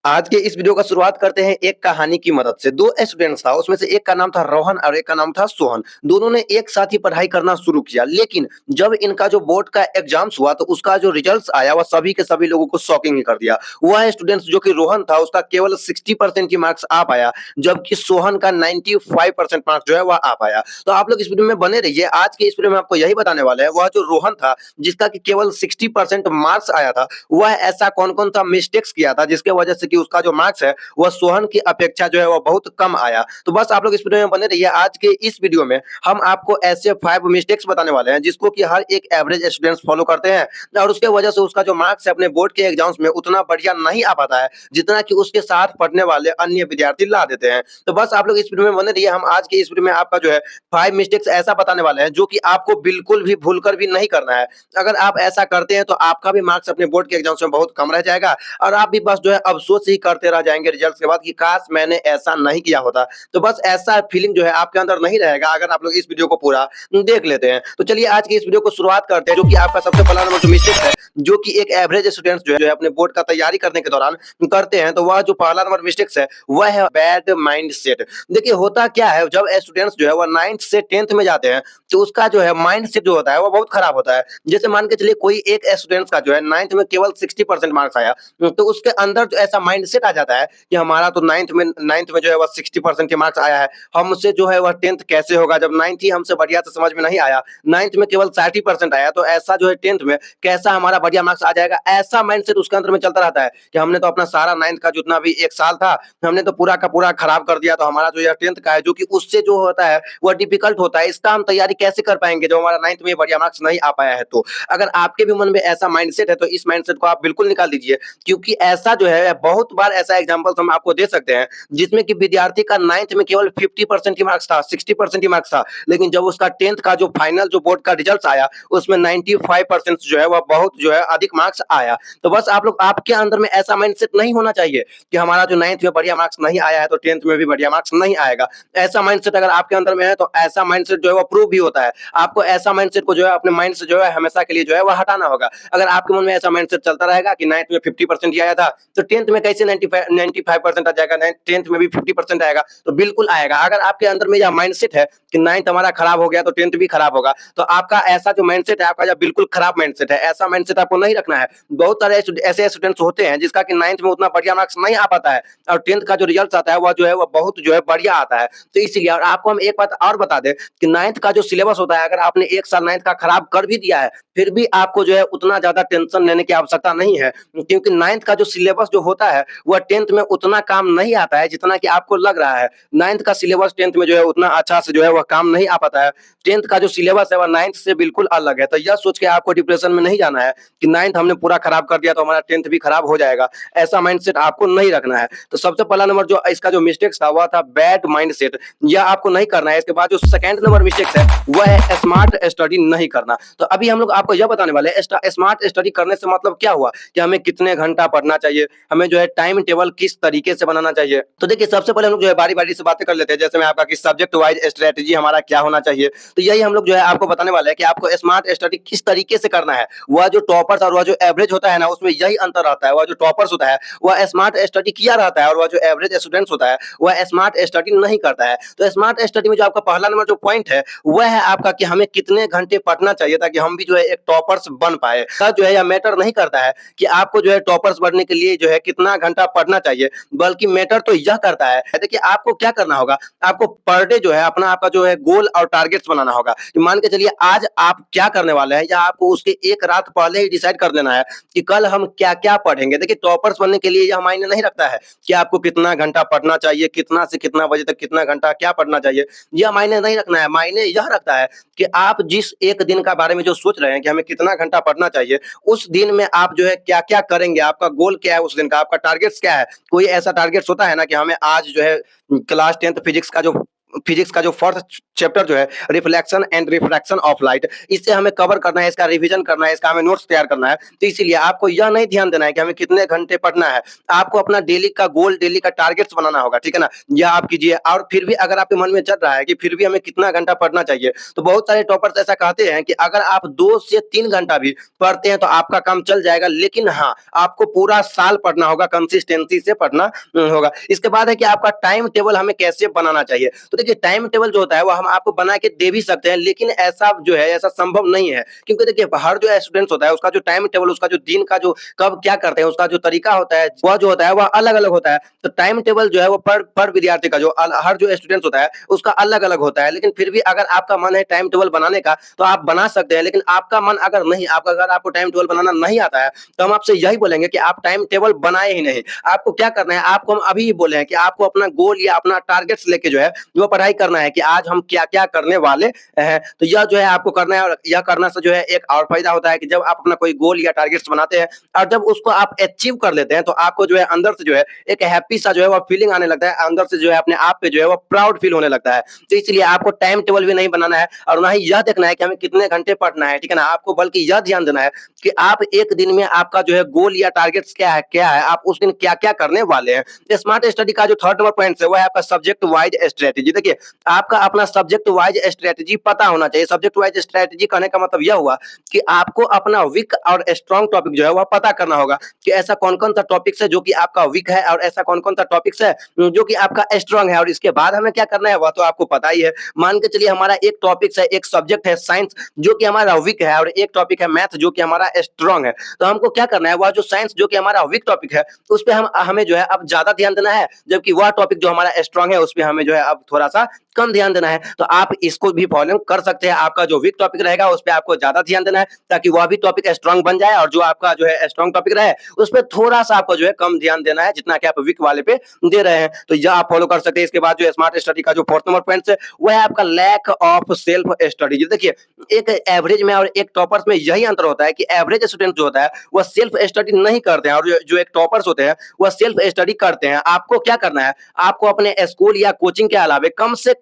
आज के इस वीडियो का शुरुआत करते हैं एक कहानी की मदद से। 2 स्टूडेंट्स था, उसमें से एक का नाम था रोहन और एक का नाम था सोहन। दोनों ने एक साथ ही पढ़ाई करना शुरू किया, लेकिन जब इनका जो बोर्ड का एग्ज़ाम्स हुआ तो उसका जो रिजल्ट्स आया वह सभी के सभी लोगों को शॉकिंग ही कर दिया। वह स्टूडेंट्स जो कि रोहन था उसका केवल 60% ही मार्क्स आ पाया, जबकि सोहन का 95% मार्क्स जो है वह आ पाया। तो आप लोग इस वीडियो में बने रहिए। आज के इस वीडियो में आपको यही बताने वाले हैं, वह जो रोहन था जिसका कि केवल 60% मार्क्स आया था, वह ऐसा कौन-कौन सा मिस्टेक्स किया था जिसके वजह से कि उसका जो मार्क्स है वह सोहन की अपेक्षा जो है वह बहुत कम आया। तो बस आप लोग इस वीडियो में बने रहिए। आज के इस वीडियो में हम आपको ऐसे 5 मिस्टेक्स बताने वाले हैं जिसको कि हर एक एवरेज स्टूडेंट्स फॉलो करते हैं और उसके वजह से उसका जो मार्क्स है अपने बोर्ड के एग्जाम्स में उतना बढ़िया नहीं आ पाता है जितना कि उसके साथ पढ़ने वाले अन्य विद्यार्थी ला देते हैं। तो बस आप लोग इस वीडियो में बने रहिए। हम आज के इस वीडियो में आपका जो है 5 मिस्टेक्स ऐसा बताने वाले हैं जो कि आपको बिल्कुल भी भूलकर भी नहीं करना है। अगर आप ऐसा करते हैं तो आपका भी मार्क्स अपने बोर्ड के एग्जाम्स में बहुत कम रह जाएगा और आप भी बस जो है अफ़सोस ही करते रह जाएँगे रिजल्ट्स के बाद कि काश मैंने ऐसा नहीं किया होता। तो बस ऐसा फीलिंग जो है आपके अंदर नहीं रहेगा अगर आप लोग इस वीडियो को पूरा देख लेते हैं। तो चलिए आज की इस वीडियो को शुरुआत करते हैं। जो कि आपका सबसे पहला नंबर जो मिस्टेक है, जो कि एक एवरेज स्टूडेंट्स जो है अपने बोर्ड का तैयारी करने के दौरान करते हैं, तो वह जो पहला नंबर मिस्टेक्स है, वह है बैड माइंडसेट। देखिए होता क्या है, जब स्टूडेंट्स जो है वह 9th से 10th में जाते हैं, तो उसका जो है माइंडसेट जो होता है वो बहुत खराब होता है। जैसे मान के चलिए कोई एक स्टूडेंट्स का जो है 9th में केवल 60% मार्क्स आया, तो उसके अंदर जो ऐसा माइंडसेट आ जाता है कि हमारा तो 9th में जो है वह 60% के मार्क्स आया है, हमसे जो है वह 10th कैसे होगा जब 9th ही हमसे बढ़िया से समझ में नहीं आया, 9th में केवल 60% आया, तो ऐसा जो है 10th में कैसा हमारा बढ़िया मार्क्स आ जाएगा। ऐसा माइंडसेट उसके अंदर में चलता रहता है कि हमने तो अपना सारा 9th का जितना भी 1 साल था, हमने तो पूरा का पूरा खराब कर दिया, तो हमारा जो यह 10th का है जो कि उससे जो होता है वह डिफिकल्ट होता है, इसका हम तैयारी कैसे कर पाएँगे जब हमारा 9th में बढ़िया मार्क्स नहीं आ पाया है तो। अगर आपके भी मन में ऐसा माइंडसेट है तो इस माइंडसेट को आप बिल्कुल निकाल दीजिए, क्योंकि ऐसा जो है बहुत बार ऐसा एग्जांपल्स हम आपको दे सकते हैं जिसमें कि विद्यार्थी का 9th में केवल 50% ही मार्क्स था, 60% ही मार्क्स था, लेकिन जब उसका 10th का जो फाइनल जो बोर्ड का रिजल्ट्स आया उसमें 95% जो है वह बहुत जो है अधिक मार्क्स आया। तो बस आप लोग आपके अंदर में ऐसा माइंडसेट नहीं होना चाहिए कि हमारा जो 9th में बढ़िया मार्क्स नहीं आया है तो 10th में भी बढ़िया मार्क्स नहीं आएगा। ऐसा माइंडसेट अगर आपके अंदर में है तो ऐसा माइंडसेट जो है वो प्रूव भी होता है। आपको ऐसा माइंडसेट को जो है अपने माइंड से जो है हमेशा के लिए जो है वह हटाना होगा। अगर आपके मन में ऐसा माइंडसेट चलता रहेगा कि 9th में 50% ही आया था, तो 10th में कैसे 95% आ जाएगा, 10th में भी 50% आएगा, तो बिल्कुल आएगा। अगर आपके अंदर में यह माइंडसेट है कि 9th हमारा खराब हो गया तो 10th भी खराब होगा, तो आपका ऐसा जो माइंडसेट है आपका यह बिल्कुल खराब माइंडसेट है। ऐसा माइंडसेट आपको नहीं रखना है। बहुत सारे ऐसे स्टूडेंट्स होते हैं जिसका कि 9th में उतना बढ़िया मार्क्स नहीं आ पाता है और 10th का जो रिजल्ट आता है वह जो है वह बहुत जो है बढ़िया आता है। तो इसीलिए और आपको हम एक बात और बता दें कि 9th का जो सिलेबस होता है, अगर आपने 1 साल 9th का खराब कर भी दिया है, फिर भी आपको जो है उतना ज़्यादा टेंशन लेने की आवश्यकता नहीं है, क्योंकि 9th का जो सिलेबस जो होता है वह 10th में उतना काम नहीं आता है जितना कि आपको लग रहा है। 9th का सिलेबस 10th में जो है उतना अच्छा से जो है वह काम नहीं आ पाता है। 10th का जो सिलेबस है वह 9th से बिल्कुल अलग है। तो यह सोच के आपको डिप्रेशन में नहीं जाना है कि 9th हमने पूरा खराब कर दिया तो हमारा 10th भी खराब हो जाएगा। ऐसा माइंडसेट आपको नहीं रखना है। तो सबसे पहला नंबर जो इसका जो मिस्टेक्स था वह था बैड माइंडसेट। यह आपको नहीं करना है। इसके बाद जो सेकंड नंबर मिस्टेक्स है वह है स्मार्ट स्टडी नहीं करना। तो अभी हम लोग आपको यह बताने वाले हैं स्मार्ट स्टडी करने से मतलब क्या हुआ कि हमें कितने घंटा पढ़ना चाहिए, हमें जो है टाइम टेबल किस तरीके से बनाना चाहिए। तो देखिए सबसे पहले हम लोग जो है बारी-बारी से बातें कर लेते हैं। जैसे मैं आपका कि सब्जेक्ट वाइज स्ट्रेटजी हमारा क्या होना चाहिए। तो यही हम लोग जो है आपको बताने वाले हैं कि आपको स्मार्ट स्टडी किस तरीके से करना है। वह जो टॉपर्स और वह जो एवरेज होता है ना, उसमें यही अंतर रहता है। वह जो टॉपर्स होता है वह स्मार्ट स्टडी किया रहता है और वह जो एवरेज स्टूडेंट्स होता है वह स्मार्ट स्टडी नहीं करता है। तो स्मार्ट स्टडी में जो आपका पहला नंबर जो पॉइंट है वह है आपका कि हमें कितने घंटे पढ़ना चाहिए ताकि हम भी जो है एक टॉपर्स बन पाए। जो है यह मैटर नहीं करता है कि आपको जो है टॉपर्स बनने के लिए जो है कितना घंटा पढ़ना चाहिए, बल्कि मैटर तो यह करता है देखिए आपको क्या करना होगा। आपको पर डे जो है अपना आपका जो है गोल और टारगेट्स बनाना होगा कि मान के चलिए आज आप क्या करने वाले हैं, या आपको उसके एक रात पहले ही डिसाइड कर लेना है कि कल हम क्या-क्या पढ़ेंगे। देखिए टॉपर्स बनने के लिए यह मायने नहीं रखता है कि आपको कितना घंटा पढ़ना चाहिए, कितना से कितना बजे तक कितना घंटा क्या पढ़ना चाहिए, यह मायने नहीं रखना है। मायने यह रखता है कि आप जिस एक दिन का बारे में जो सोच रहे हैं कि हमें कितना घंटा पढ़ना चाहिए, उस दिन में आप जो है क्या-क्या करेंगे, आपका गोल क्या है उस दिन का, आपका टारगेट्स क्या है। कोई ऐसा टारगेट्स होता है ना कि हमें आज जो है क्लास 10th फिजिक्स का जो फिजिक्स का जो फर्स्ट चैप्टर जो है reflection and refraction of light, इसे हमें कवर करना है, इसका रिवीजन करना है, इसका हमें नोट्स तैयार करना है। तो इसीलिए आपको यह नहीं ध्यान देना है कि हमें कितने घंटे पढ़ना है, आपको अपना डेली का गोल, डेली का टारगेट्स बनाना होगा, ठीक है ना? यह आप कीजिए। और फिर भी अगर आपके मन में चल रहा है कि फिर भी हमें कितना घंटा पढ़ना चाहिए, तो बहुत सारे टॉपर्स ऐसा कहते हैं कि अगर आप 2 से 3 घंटा भी पढ़ते हैं तो आपका काम चल जाएगा, लेकिन हाँ, आपको पूरा साल पढ़ना होगा, कंसिस्टेंसी से पढ़ना होगा। इसके बाद है कि आपका टाइम टेबल हमें कैसे बनाना चाहिए। तो देखिए टाइम टेबल जो होता है वो हम आपको बना के दे भी सकते हैं, लेकिन ऐसा जो है ऐसा संभव नहीं है, क्योंकि देखिए हर जो स्टूडेंट्स होता है उसका जो टाइम टेबल, उसका जो दिन का जो कब क्या करते हैं, उसका जो तरीका होता है वह जो होता है वह अलग-अलग होता है। तो टाइम टेबल जो है वो पर विद्यार्थी का जो हर जो स्टूडेंट्स होता है उसका अलग-अलग होता है। लेकिन फिर भी अगर आपका मन है टाइम टेबल बनाने का तो आप बना सकते हैं, लेकिन आपका मन अगर नहीं, आपका अगर आपको टाइम टेबल बनाना नहीं आता है तो हम आपसे यही बोलेंगे कि आप टाइम टेबल बनाए ही नहीं। आपको क्या करना है, आपको हम अभी ही बोले हैं कि आपको अपना गोल या अपना टारगेट्स लेके जो है वो पढ़ाई करना है कि आज हम क्या-क्या करने वाले हैं। तो यह जो है आपको करना है, और यह करने से जो है एक और फायदा होता है कि जब आप अपना कोई गोल या टारगेट्स बनाते हैं और जब उसको आप अचीव कर लेते हैं तो आपको जो है अंदर से जो है एक हैप्पी सा जो है वो फीलिंग आने लगता है, अंदर से जो है अपने आप पे जो है वो प्राउड फील होने लगता है। तो इसलिए आपको टाइम टेबल भी नहीं बनाना है और ना ही यह देखना है कि हमें कितने घंटे पढ़ना है, ठीक है ना? आपको बल्कि यह ध्यान देना है कि आप एक दिन में आपका जो है गोल या टारगेट्स क्या है, आप उस दिन क्या-क्या करने वाले हैं। स्मार्ट स्टडी का जो थर्ड नंबर पॉइंट है वो है आपका सब्जेक्ट वाइज स्ट्रेटजी। देखिए आपका अपना सब्जेक्ट वाइज स्ट्रेटजी पता होना चाहिए। सब्जेक्ट वाइज स्ट्रेटजी कहने का मतलब यह हुआ कि आपको अपना वीक और स्ट्रांग टॉपिक जो है वह पता करना होगा कि ऐसा कौन-कौन सा टॉपिक्स है जो कि आपका वीक है और ऐसा कौन-कौन सा टॉपिक्स है जो कि आपका स्ट्रांग है, और इसके बाद हमें क्या करना है वह तो आपको पता ही है। मान के चलिए हमारा एक टॉपिक्स है, एक सब्जेक्ट है साइंस जो कि हमारा वीक है, और एक टॉपिक है मैथ जो कि हमारा स्ट्रांग है। तो हमको क्या करना है, वह जो साइंस जो कि हमारा वीक टॉपिक है उस पे हमें जो है अब ज़्यादा ध्यान देना है, जबकि वह टॉपिक जो हमारा स्ट्रांग है उस पे हमें जो है अब थोड़ा-सा कम ध्यान देना है। तो आप इसको भी फॉलो कर सकते हैं। आपका जो वीक टॉपिक रहेगा उस पे आपको ज़्यादा ध्यान देना है ताकि वह भी टॉपिक स्ट्रांग बन जाए, और जो आपका जो है स्ट्रांग टॉपिक रहे उस पे थोड़ा-सा आपको जो है कम ध्यान देना है जितना कि आप वीक वाले पे दे रहे हैं। तो यह आप फॉलो कर सकते हैं। इसके बाद जो स्मार्ट स्टडी का जो फोर्थ नंबर पॉइंट है वो है आपका लैक ऑफ सेल्फ स्टडी। देखिए एक एवरेज में और एक टॉपर्स में यही अंतर होता है कि एवरेज स्टूडेंट जो होता है वह सेल्फ स्टडी नहीं करते हैं, और जो एक टॉपर्स होते हैं वह सेल्फ स्टडी करते हैं। आपको क्या करना है, आपको अपने स्कूल या कोचिंग के अलावे कम से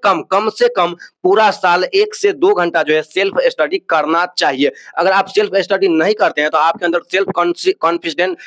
कम पूरा साल 1 से 2 घंटा जो है सेल्फ स्टडी करना चाहिए। अगर आप सेल्फ स्टडी नहीं करते हैं तो आपके अंदर सेल्फ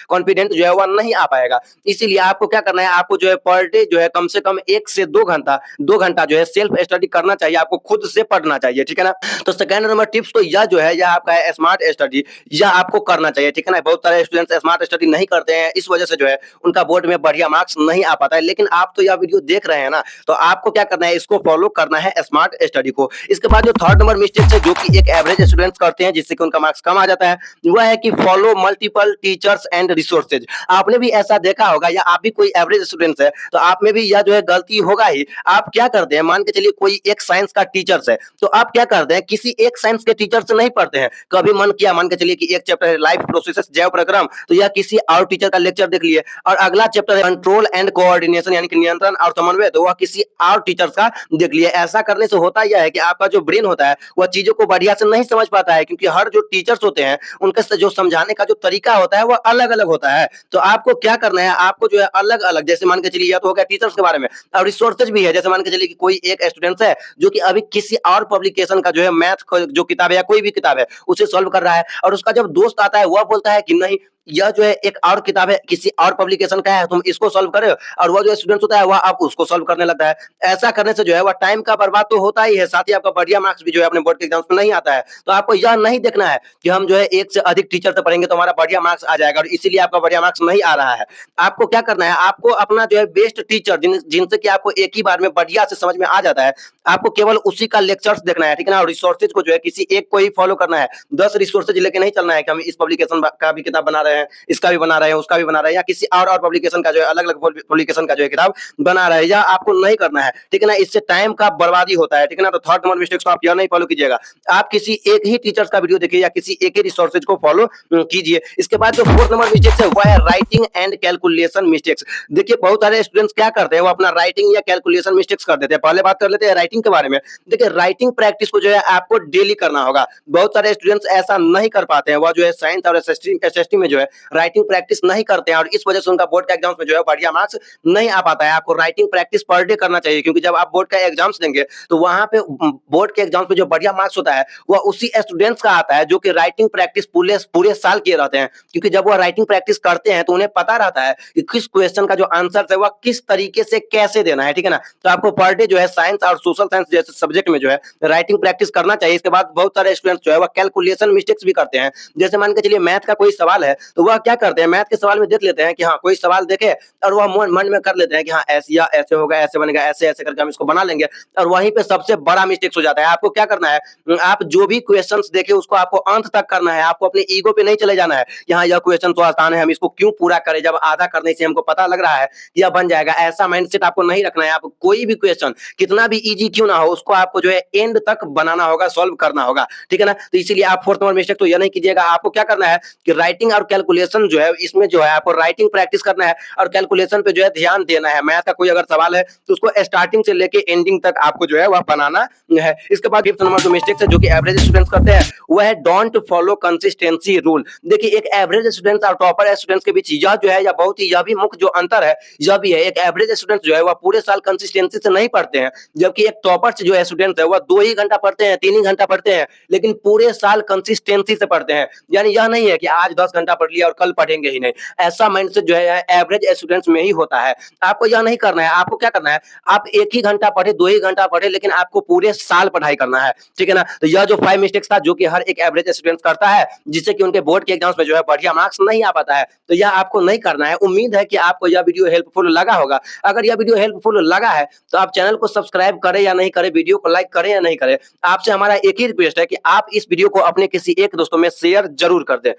कॉन्फिडेंट जो है वह नहीं आ पाएगा। इसीलिए आपको क्या करना है, आपको जो है पर डे जो है कम से कम 1 से 2 घंटा जो है सेल्फ स्टडी करना चाहिए, आपको खुद से पढ़ना चाहिए, ठीक है ना? तो सेकंड नंबर टिप्स तो यह जो है यह आपका है स्मार्ट स्टडी, यह आपको करना चाहिए, ठीक है ना? बहुत सारे स्टूडेंट्स स्मार्ट स्टडी नहीं करते हैं, इस वजह से जो है उनका बोर्ड में बढ़िया मार्क्स नहीं आ पाता है। लेकिन आप तो यह वीडियो देख रहे हैं ना, तो आपको क्या करना है, इसको फॉलो करना है स्मार्ट स्टडी को। इसके बाद जो थर्ड नंबर मिस्टेक है जो कि एक एवरेज स्टूडेंट्स करते हैं जिससे कि उनका मार्क्स कम आ जाता है, वह है कि follow multiple teachers and resources. आपने भी ऐसा देखा होगा, या आप भी कोई एवरेज स्टूडेंट्स है तो आप में भी यह जो है गलती होगा ही। आप क्या करते हैं, मान के चलिए कोई एक साइंस का टीचर्स है तो आप क्या करते हैं, किसी एक साइंस के टीचर से नहीं पढ़ते हैं। कभी मन किया, मान के चलिए कि एक चैप्टर है लाइफ प्रोसेसेस जैव प्रक्रम, तो यह किसी और टीचर का लेक्चर देख लिए, और अगला चैप्टर है कंट्रोल एंड कोऑर्डिनेशन यानी कि नियंत्रण और समन्वय, तो वह किसी और टीचर्स का देख लिए। ऐसा करने से होता यह है कि आपका जो ब्रेन होता है वह चीजों को बढ़िया से नहीं समझ पाता है, क्योंकि हर जो टीचर्स होते हैं उनके से जो समझाने का जो तरीका होता है वह अलग-अलग होता है। तो आपको क्या करना है, आपको जो है अलग-अलग, जैसे मान के चलिए यह तो हो गया टीचर्स के बारे में, और रिसोर्सेज भी है। जैसे मान के चलिए कि कोई एक स्टूडेंट है जो कि अभी किसी और पब्लिकेशन का जो है मैथ जो किताब है या कोई भी किताब है उसे सॉल्व कर रहा है, और उसका जब दोस्त आता है वह बोलता है कि नहीं यह जो है एक और किताब है किसी और पब्लिकेशन का है, तुम इसको सॉल्व करो, और वह जो स्टूडेंट होता है वह अब उसको सॉल्व करने लगता है। ऐसा करने से जो है वह टाइम का बर्बाद तो होता ही है, साथ ही आपका बढ़िया मार्क्स भी जो है अपने बोर्ड के एग्जाम्स में नहीं आता है। तो आपको यह नहीं देखना है कि हम जो है एक से अधिक टीचर से पढ़ेंगे तो हमारा बढ़िया मार्क्स आ जाएगा, और इसीलिए आपका बढ़िया मार्क्स नहीं आ रहा है। आपको क्या करना है, आपको अपना जो है बेस्ट टीचर जिनसे कि आपको एक ही बार में बढ़िया से समझ में आ जाता है, आपको केवल उसी का लेक्चर्स देखना है, ठीक है ना? और रिसोर्सेज को जो है किसी एक को ही फॉलो करना है। 10 रिसोर्सेज लेके नहीं चलना है कि हम इस पब्लिकेशन का भी किताब बना रहे हैं, इसका भी बना रहे हैं, उसका भी बना रहे हैं, या किसी और पब्लिकेशन का जो है अलग-अलग पब्लिकेशन का जो है किताब बना रहे हैं, या आपको नहीं करना है, ठीक है ना? इससे टाइम का बर्बादी होता है, ठीक है ना? तो थर्ड नंबर मिस्टेक्स को आप यह नहीं फॉलो कीजिएगा। आप किसी एक ही टीचर्स का वीडियो देखिए या किसी एक ही रिसोर्सेज को फॉलो कीजिए। इसके बाद जो फोर्थ नंबर मिस्टेक्स है वो है राइटिंग एंड कैलकुलेशन मिस्टेक्स। देखिए बहुत सारे स्टूडेंट्स क्या करते हैं, वो अपना राइटिंग या कैलकुलेशन मिस्टेक्स कर देते हैं। पहले बात कर लेते हैं राइटिंग के बारे में। देखिए राइटिंग प्रैक्टिस को जो है आपको डेली करना होगा। बहुत सारे स्टूडेंट्स ऐसा नहीं कर पाते हैं, वह जो है साइंस और एसएसटी में जो है राइटिंग प्रैक्टिस नहीं करते हैं और इस वजह से उनका बोर्ड के एग्जाम्स में जो है बढ़िया मार्क्स नहीं आ पाता है। आपको राइटिंग प्रैक्टिस पर डे करना चाहिए, क्योंकि जब आप बोर्ड का एग्जाम्स देंगे तो वहाँ पे बोर्ड के एग्जाम्स में जो बढ़िया मार्क्स होता है वह उसी स्टूडेंट्स का आता है जो कि राइटिंग प्रैक्टिस पूरे पूरे साल किए रहते हैं। क्योंकि जब वह राइटिंग प्रैक्टिस करते हैं तो उन्हें पता रहता है कि किस क्वेश्चन का जो आंसर है वह किस तरीके से कैसे देना है, ठीक है ना। तो आपको पर डे जो है साइंस और सोशल साइंस जैसे सब्जेक्ट में जो है राइटिंग प्रैक्टिस करना चाहिए। इसके बाद बहुत सारे स्टूडेंट्स जो है वह कैलकुलेशन मिस्टेक्स भी करते हैं। जैसे मान के चलिए मैथ का कोई सवाल है तो वह क्या करते हैं, मैथ के सवाल में देख लेते हैं कि हाँ कोई सवाल देखे और वह मन में कर लेते हैं कि हाँ ऐसे या ऐसे होगा, ऐसे बनेगा, ऐसे ऐसे करके हम इसको बना लेंगे, और वहीं पे सबसे बड़ा मिस्टेक्स हो जाता है। आपको क्या करना है, आप जो भी क्वेश्चंस देखे उसको आपको अंत तक करना है। आपको अपने ईगो पे नहीं चले जाना है कि हाँ यह क्वेश्चन तो आसान है, हम इसको क्यों पूरा करें जब आधा करने से हमको पता लग रहा है कि यह बन जाएगा। ऐसा माइंडसेट आपको नहीं रखना है। आप कोई भी क्वेश्चन कितना भी इजी क्यों ना हो उसको आपको जो है एंड तक बनाना होगा, सॉल्व करना होगा, ठीक है ना। तो इसीलिए आप फोर्थ नंबर मिस्टेक तो यह नहीं कीजिएगा। आपको क्या करना है कि राइटिंग और कैलकुलेशन जो है इसमें जो है आपको राइटिंग प्रैक्टिस करना है और कैलकुलेशन पे जो है ध्यान देना है। मैथ का कोई अगर सवाल है तो उसको स्टार्टिंग से लेके एंडिंग तक आपको जो है वह बनाना है। इसके बाद फिफ्थ नंबर जो मिस्टेक्स है जो कि एवरेज स्टूडेंट्स करते हैं वह है डोंट फॉलो कंसिस्टेंसी रूल। देखिए एक एवरेज स्टूडेंट्स और टॉपर स्टूडेंट्स के बीच यह जो है या बहुत ही यह भी मुख्य जो अंतर है यह भी है। एक एवरेज स्टूडेंट जो है वह पूरे साल कंसिस्टेंसी से नहीं पढ़ते हैं, जबकि एक टॉपर जो है स्टूडेंट है वह 2 ही घंटा पढ़ते हैं, 3 ही घंटा पढ़ते हैं, लेकिन पूरे साल कंसिस्टेंसी से पढ़ते हैं। यानी यह नहीं है कि आज 10 घंटा पढ़ लिया और कल पढ़ेंगे ही नहीं। ऐसा माइंडसेट जो है एवरेज स्टूडेंट्स में ही होता है। आपको यह नहीं करना है। आपको क्या करना है, आप 1 ही घंटा पढ़े, 2 ही घंटा पढ़े, लेकिन आपको पूरे साल पढ़ाई करना है, ठीक है ना। तो यह जो 5 मिस्टेक्स था जो कि हर एक एवरेज स्टूडेंट करता है जिससे कि उनके बोर्ड के एग्जाम्स में जो है बढ़िया मार्क्स नहीं आ पाता है, तो यह आपको नहीं करना है। उम्मीद है कि आपको यह वीडियो हेल्पफुल लगा होगा। अगर यह वीडियो हेल्पफुल लगा है तो आप चैनल को सब्सक्राइब करें या नहीं करें, वीडियो को लाइक करें या नहीं करें, आपसे हमारा एक ही रिक्वेस्ट है कि आप इस वीडियो को अपने किसी एक दोस्तों में शेयर जरूर कर दें।